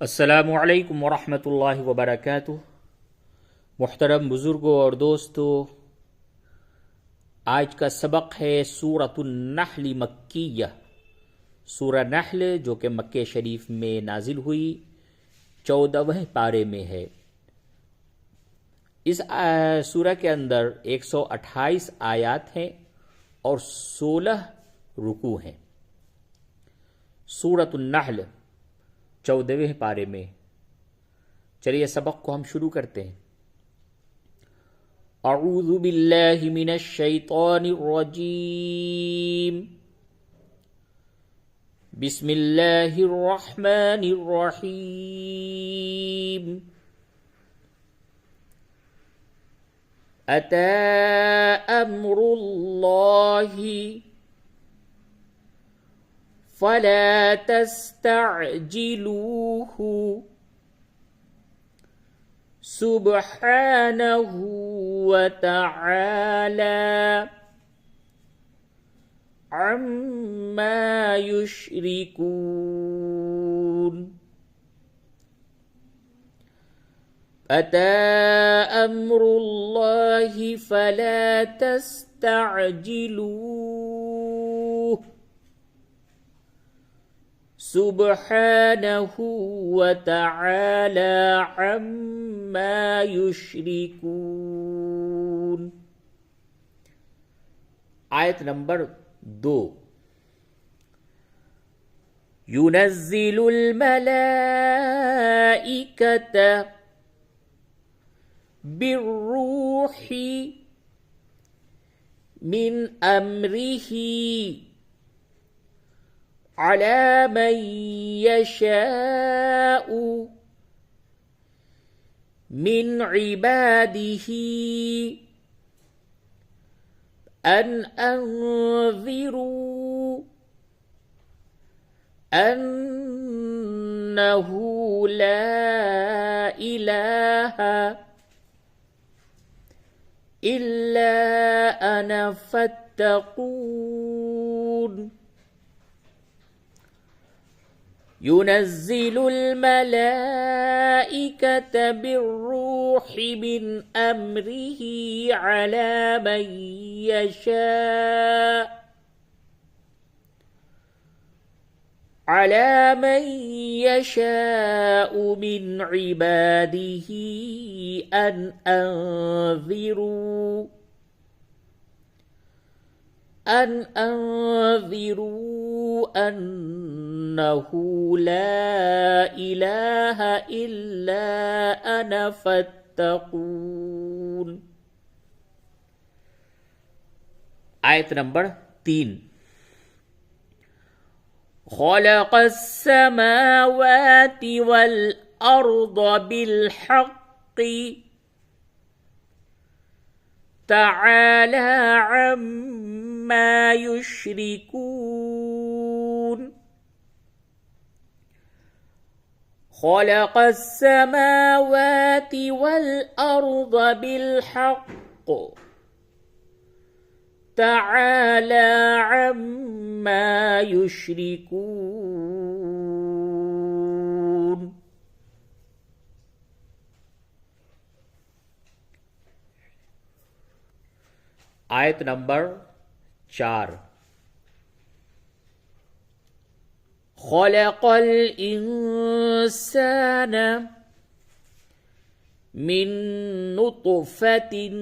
अस्सलामुअलैकुम वरहमतुल्लाहि वबरकातुह। मुहतरम बुजुर्गों और दोस्तों, आज का सबक है सूरतुन नहल मक्किय्यह। सूरह नहल जो कि मक्के शरीफ में नाजिल हुई 14वें पारे में है। इस सूरह के अंदर 128 आयात हैं और 16 रुकू हैं। सूरतुन नहल 14वें पारे में। चलिए सबक को हम शुरू करते हैं। अऊज़ु बिल्लाहि मिनश शैतानिर रजीम। बिस्मिल्लाहिर रहमानिर रहीम। अता अम्रुल्लाहि फला तस्तअजिलूहु सुब्हानहु व तआला अम्मा युश्रिकून। अता अम्रुल्लाहि फला तस्तअजिलूहु सुब्हानहु व तआला अम्मा युश्रिकून। आयत नंबर 2। युनज़्ज़िलुल मलाइकत बिर्रूहि मिन अम्रिही अला मन यशाउ मिन इबादिही अन अंज़िरू अन्नहु ला इलाहा इल्ला अना फत्तकून। युनज़्ज़िलुल मलाइकत बिर्रूहि मिन अम्रिही अला मन यशाउ मिन इबादिही अन अंज़िरू अन्नहु ला इलाहा इल्ला अना फत्तकून। आयत नंबर 3। खलक़स समावाति वल अर्द बिलहक़्क़ि तआला अम्मा युश्रिकून। खलक़स समावाति वल अर्द बिलहक़्क़ तआला अम्मा युश्रिकून। आयत नंबर 4। खलक़ल इंसान मिन नुत्फ़तिन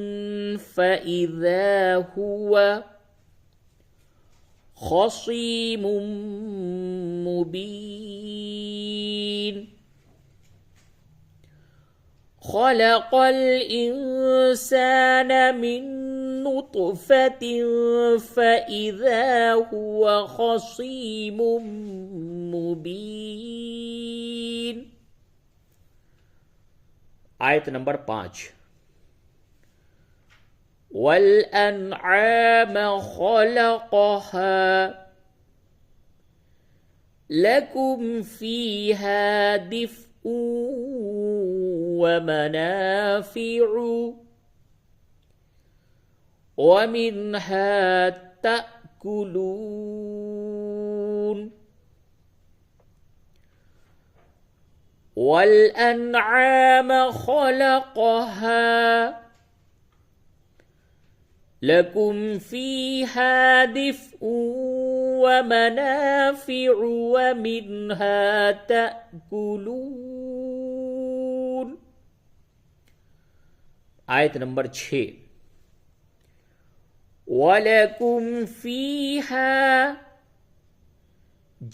फ़इज़ा हुवा ख़सीमुम मुबीन। खलक़ल इंसान मिन नुत्फ़तिन फ़इज़ा हुवा ख़सीमुम मुबीन। आयत नंबर 5। वल अनआम खलक़हा लकुम फ़ीहा दिफ़्उन व मनाफ़िउ व मिन्हा तअकुलून। والأنعام خلقها لكم فيها دفء ومنافع ومنها تأكلون. आयत नंबर 6 वलकुम फीहा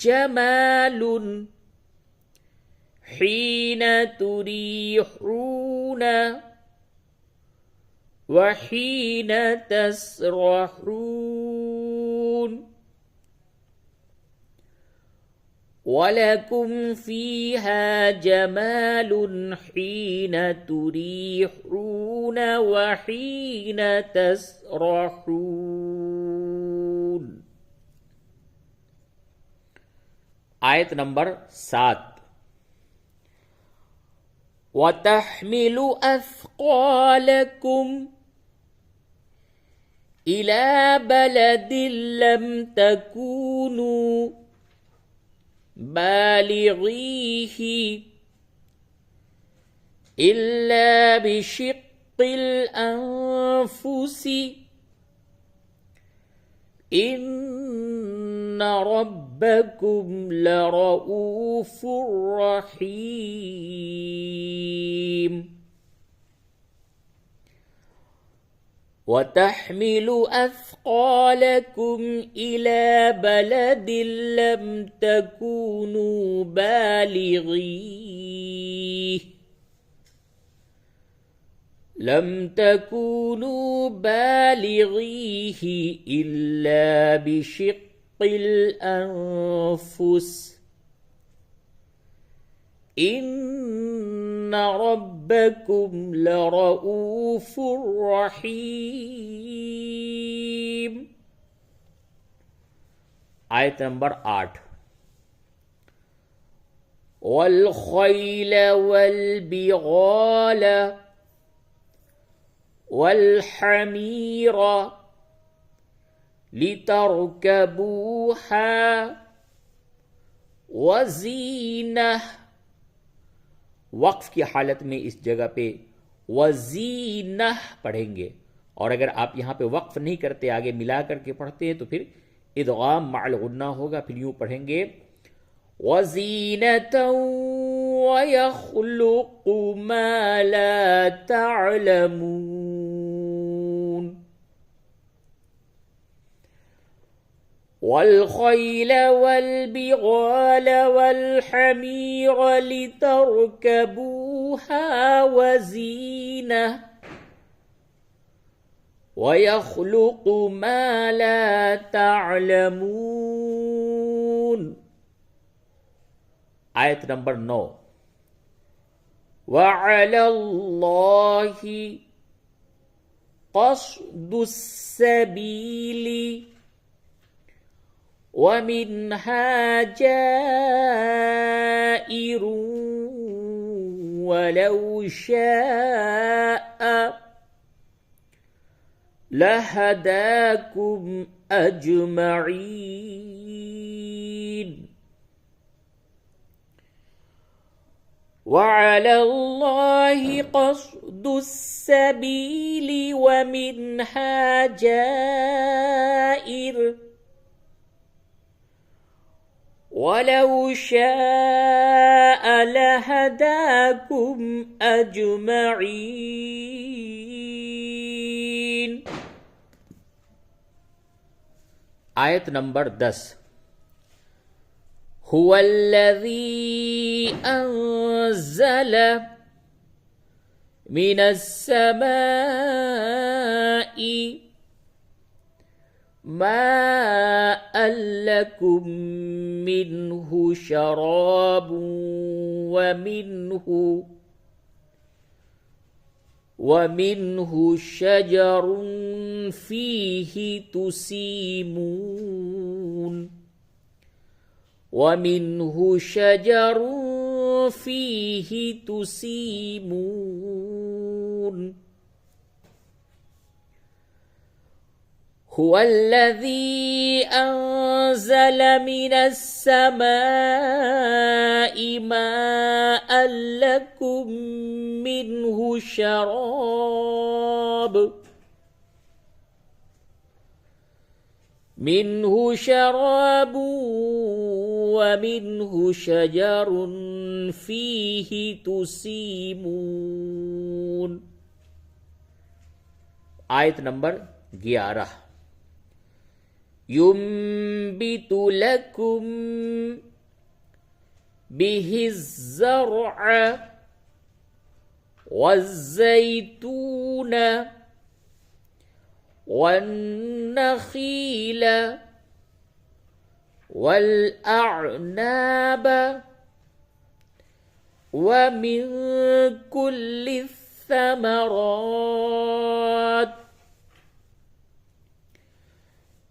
जमालुन हीन तुरीहून वहीन तसरहून वलकुम फीहा जमालुन हीन तुरीहून वहीन तसरहून। आयत नंबर 7 वतहमिलु अथक़ालकुम इला बलदिन लम तकूनू बालिग़ीही इल्ला बिशिक़्क़िल अन्फ़ुसि इन्न रब्बकुम लरऊफ़ुर रहीम। وتحمل أثقالكم إلى بلد لم تكونوا بالغيه إلا بشق الأنفس إن ربكم لرؤوف رحيم। आयत नंबर 8 वल्खैल वल्बिगाल वल्हमीर लितरकबूहा वज़ीनह। वक्फ की हालत में इस जगह पे वज़ीनह पढ़ेंगे, और अगर आप यहाँ पे वक्फ नहीं करते आगे मिला करके पढ़ते हैं तो फिर इदगाम मअल गुन्ना होगा। फिर यूं पढ़ेंगे वज़ीनतन वयख़्लुक़ु मा ला तअलमून। वल्खैल वल्बिगाल वल्हमीर लितरकबूहा वज़ीनह वयख़्लुक़ु मा ला तअलमून। आयत नंबर 9 वअलल्लाहि क़स्दुस सबीली वमिन्हा जाइरुन वलौ शाअ लहदाकुम अजमईन। वअलल्लाहि क़स्दुस सबीली वमिन्हा जाइर वलौ शाअ लहदाकुम अजमईन। आयत नंबर 10 हुवल्लज़ी अंज़ल मिनस्समाई माअन लकुम मिन्हु शराबुन वमिन्हु शजरुन फीहि तुसीमून वमिन्हु शजरुन फीहि तुसीमून هو الذي أنزل من السماء ماء لكم منه شراب ومنه شجر فيه تسيمون. आयत नंबर 11 ينبت لكم به الزرع والزيتون والنخيل والأعناب ومن كل الثمرات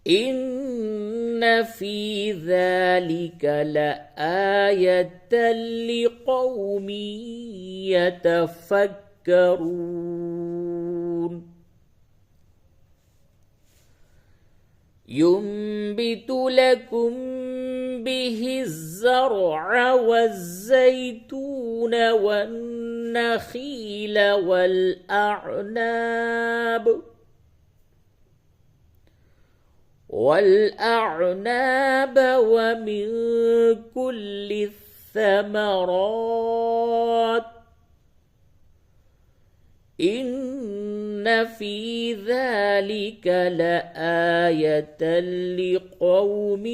إن في ذلك لآية لقوم يتفكرون. ينبت لكم به الزرع والزيتون والنخيل والأعناب ومن كل الثمرات إن في ذلك لآية لقوم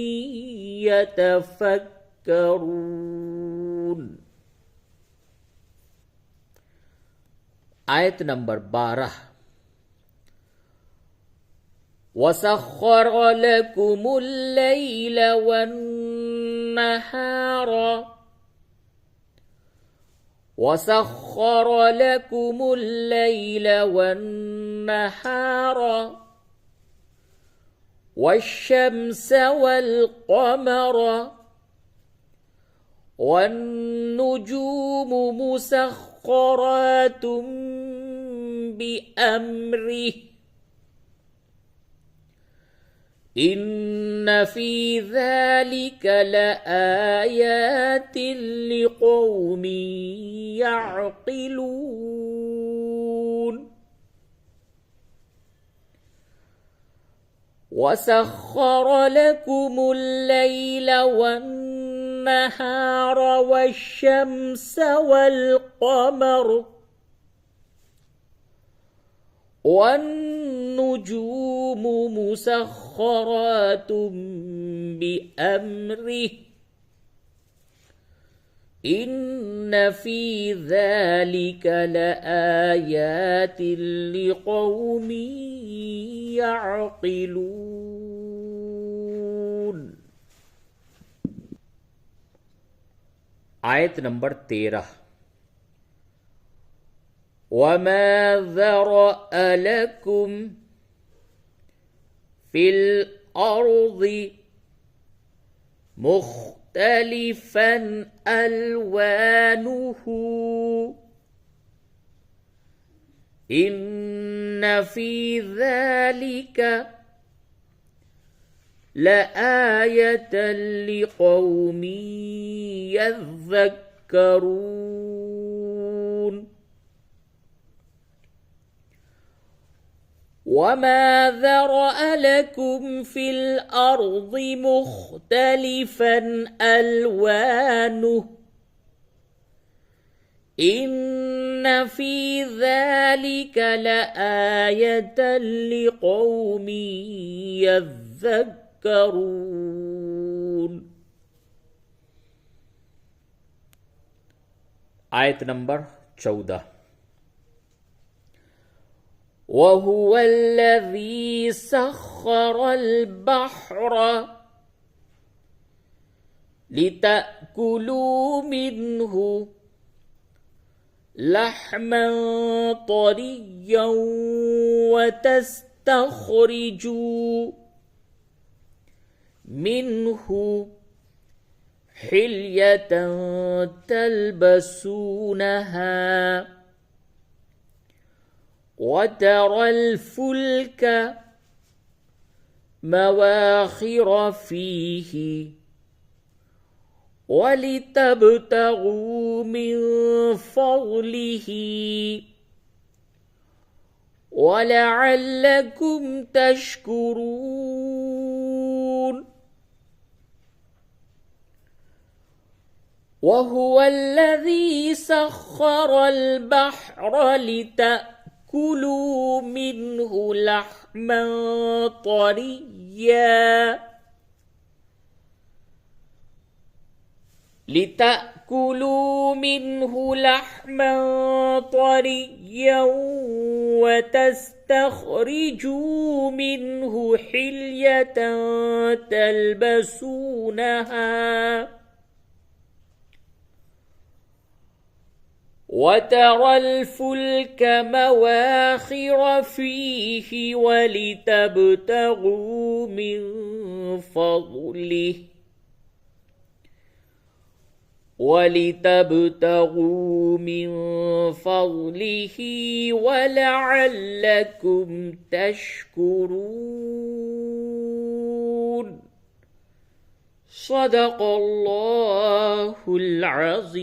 يتفكرون. आयत नंबर 12 وسخر لكم الليل والنهار والشمس والقمر والنجوم مسخرات بأمره إن في ذلك لآيات لقوم يعقلون. وسخر لكم الليل والنهار والشمس والقمر والنجوم مسخرات بأمره إن في ذلك لآيات لقوم يعقلون. आयत नंबर 13 وما ذرأ لكم في الأرض مختلفا ألوانه إن في ذلك لآية لقوم يذكرون. وما ذرأ لكم في الأرض مختلفا ألوانه إن في ذلك لآية لقوم يذكرون. आयत नंबर 14 وهو الذي سخر البحر لتأكلوا منه لحما طريا وتستخرجوا منه حلية تلبسونها وترى الفلك مواخر فيه ولتبتغوا من فضله ولعلكم تشكرون. وهو الذي سخر البحر لتأكلوا منه لحما طريا وتستخرجوا منه حلية تلبسونها وترى الفلك مواخر فيه ولتبتغوا من فضله ولعلكم تشكرون. صدق الله العظيم.